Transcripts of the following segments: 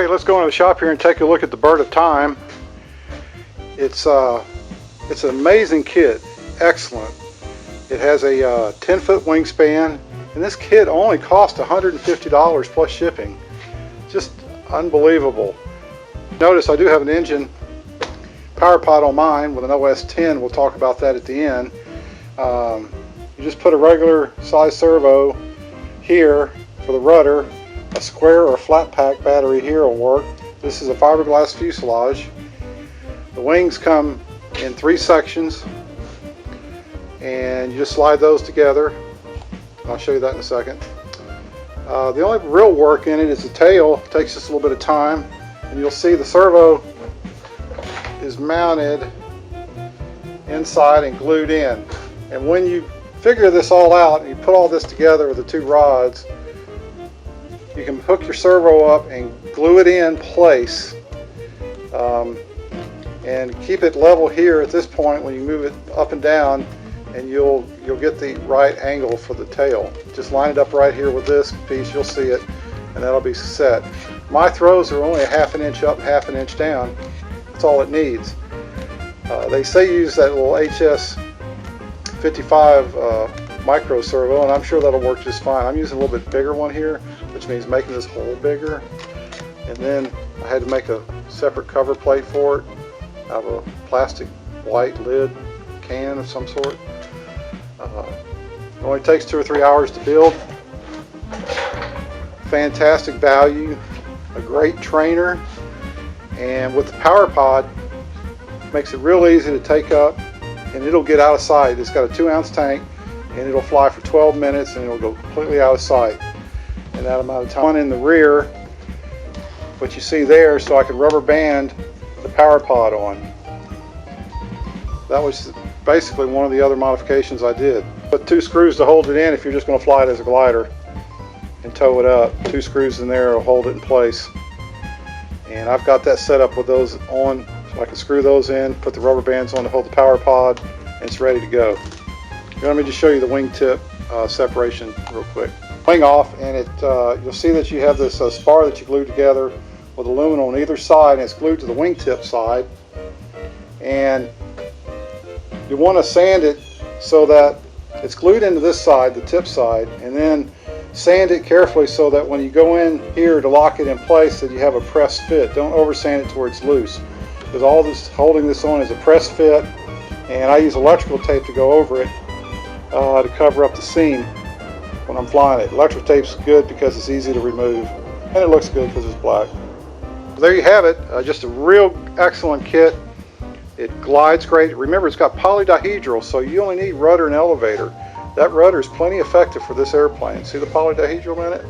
let's go into the shop here and take a look at the Bird of Time. It's an amazing kit, excellent. It has a 10-foot wingspan, and this kit only cost $150 plus shipping. Just unbelievable. Notice I do have an engine power pod on mine with an OS 10. We'll talk about that at the end. You just put a regular size servo here for the rudder. A square or flat pack battery here will work. This is a fiberglass fuselage. The wings come in 3 sections, and you just slide those together. I'll show you that in a second. The only real work in it is the tail. It takes just a little bit of time, and you'll see the servo is mounted inside and glued in. And when you figure this all out and you put all this together with the 2 rods, you can hook your servo up and glue it in place, and keep it level here at this point when you move it up and down, and you'll get the right angle for the tail. Just line it up right here with this piece, you'll see it, and that'll be set. My throws are only a ½ an inch up, ½ an inch down. That's all it needs. They say use that little HS55 micro servo, and I'm sure that'll work just fine. I'm using a little bit bigger one here, which means making this hole bigger. And then I had to make a separate cover plate for it out of a plastic white lid can of some sort. It only takes 2 or 3 hours to build. Fantastic value, a great trainer, and with the power pod, makes it real easy to take up, and it'll get out of sight. It's got a 2-ounce tank, and it'll fly for 12 minutes, and it'll go completely out of sight in that amount of time. One in the rear, what you see there, so I can rubber band the power pod on. That was basically one of the other modifications I did. Put 2 screws to hold it in if you're just going to fly it as a glider, and tow it up. 2 screws in there will hold it in place. And I've got that set up with those on, so I can screw those in, put the rubber bands on to hold the power pod, and it's ready to go. Let me just show you the wingtip separation real quick. Wing off, and you'll see that you have this spar that you glue together with aluminum on either side, and it's glued to the wingtip side. And you want to sand it so that it's glued into this side, the tip side, and then sand it carefully so that when you go in here to lock it in place, that you have a press fit. Don't over sand it to where it's loose, because all this holding this on is a press fit, and I use electrical tape to go over it to cover up the seam when I'm flying it. Electrical tape's good because it's easy to remove, and it looks good because it's black. So there you have it, just a real excellent kit. It glides great. Remember, it's got polydihedral, so you only need rudder and elevator. That rudder is plenty effective for this airplane. See the polydihedral in it?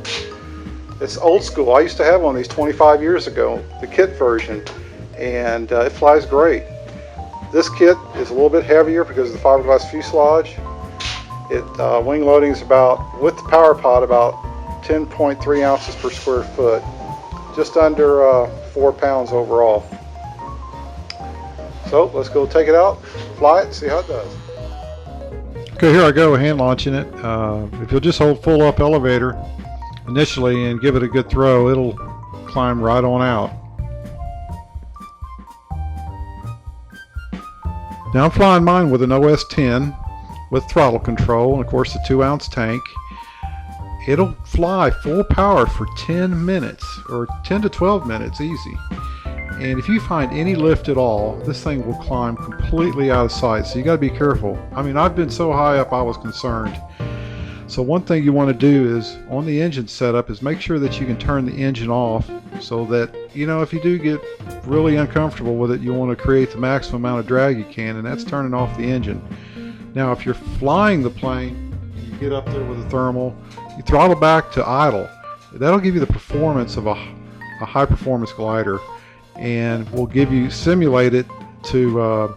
It's old school. I used to have one of these 25 years ago, the kit version, and it flies great. This kit is a little bit heavier because of the fiberglass fuselage. Wing loading is about, with the power pod, about 10.3 ounces per square foot. Just under 4 pounds overall. So let's go take it out, fly it, see how it does. Okay, here I go, hand launching it. If you'll just hold full up elevator initially and give it a good throw, it'll climb right on out. Now I'm flying mine with an OS 10 with throttle control and of course the 2-ounce tank. It'll fly full power for 10 minutes or 10 to 12 minutes easy. And if you find any lift at all, this thing will climb completely out of sight, so you got to be careful. I mean, I've been so high up I was concerned. So one thing you want to do is, on the engine setup, is make sure that you can turn the engine off so that, you know, if you do get really uncomfortable with it, you want to create the maximum amount of drag you can, and that's turning off the engine. Now, if you're flying the plane, you get up there with a thermal, you throttle back to idle. That'll give you the performance of a high performance glider, and will give you, simulate it to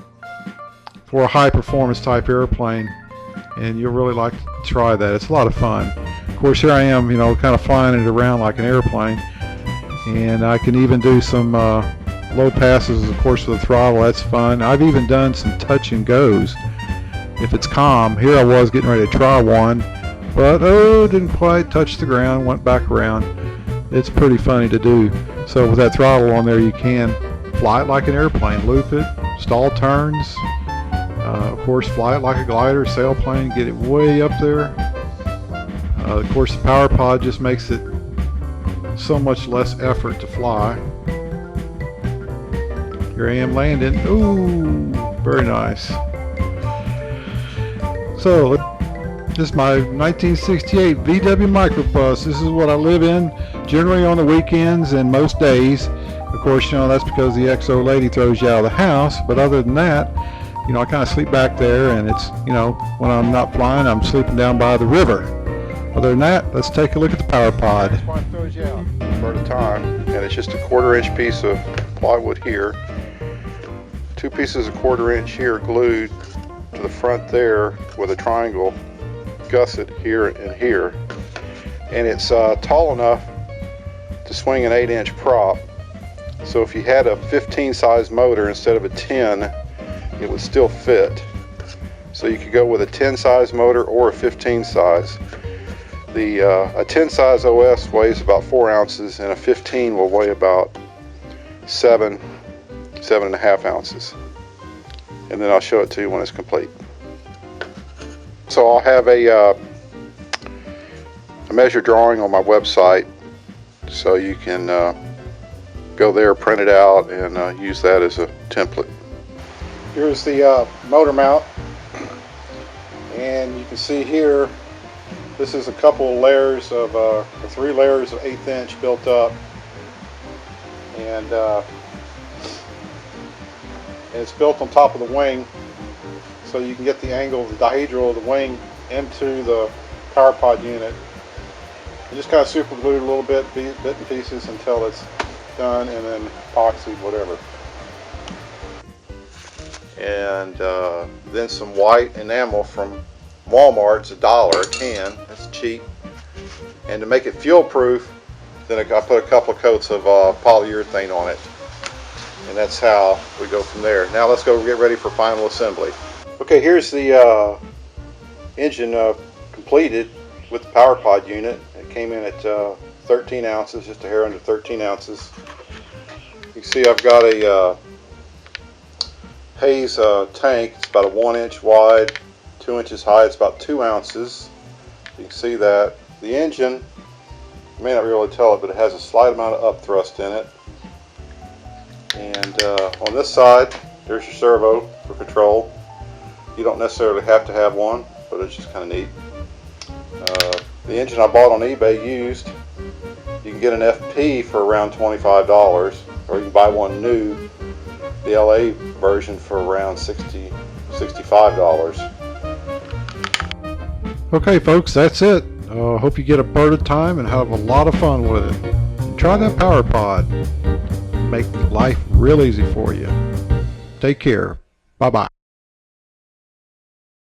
for a high performance type airplane, and you'll really like to try that. It's a lot of fun. Of course, here I am, you know, kind of flying it around like an airplane, and I can even do some low passes, of course, with the throttle. That's fun. I've even done some touch and goes if it's calm. Here I was getting ready to try one, but didn't quite touch the ground, went back around. It's pretty funny to do. So with that throttle on there, you can fly it like an airplane, loop it, stall turns, of course fly it like a glider, sailplane, get it way up there. Of course the power pod just makes it so much less effort to fly. Here I am landing. Ooh, very nice. So this is my 1968 VW microbus. This is what I live in generally on the weekends and most days. Of course, you know, that's because the XO lady throws you out of the house. But other than that, you know, I kind of sleep back there, and it's, you know, when I'm not flying, I'm sleeping down by the river. Other than that, let's take a look at the power pod. That's why it throws you out. For the time, and it's just a 1/4 inch piece of plywood here. 2 pieces of 1/4 inch here glued to the front there with a triangle gusset here and here. And it's tall enough to swing an 8-inch prop. So if you had a 15 size motor instead of a 10, it would still fit. So you could go with a 10 size motor or a 15 size. A 10 size OS weighs about 4 ounces, and a 15 will weigh about 7.5 ounces. And then I'll show it to you when it's complete. So I'll have a measure drawing on my website, so you can go there, print it out, and use that as a template. Here's the motor mount, and you can see here this is a couple layers of 3 layers of 1/8 inch built up, and it's built on top of the wing, so you can get the angle of the dihedral of the wing into the power pod unit. You just kind of super glue it a little bit in pieces until it's done, and then epoxy, whatever. And then some white enamel from Walmart. It's $1 a can. That's cheap. And to make it fuel proof, then I put a couple of coats of polyurethane on it. And that's how we go from there. Now let's go get ready for final assembly. Okay, here's the engine completed with the power pod unit. It came in at 13 ounces, just a hair under 13 ounces. You can see I've got a Hayes tank. It's about a 1 inch wide, 2 inches high. It's about 2 ounces. You can see that. The engine, you may not be able to tell it, but it has a slight amount of upthrust in it. And on this side, there's your servo for control. You don't necessarily have to have one, but it's just kind of neat. The engine I bought on eBay used. You can get an FP for around $25, or you can buy one new, the LA version, for around $65. Okay folks, that's it. Hope you get a bird at a time and have a lot of fun with it. And try that power pod. Make life real easy for you. Take care. Bye bye.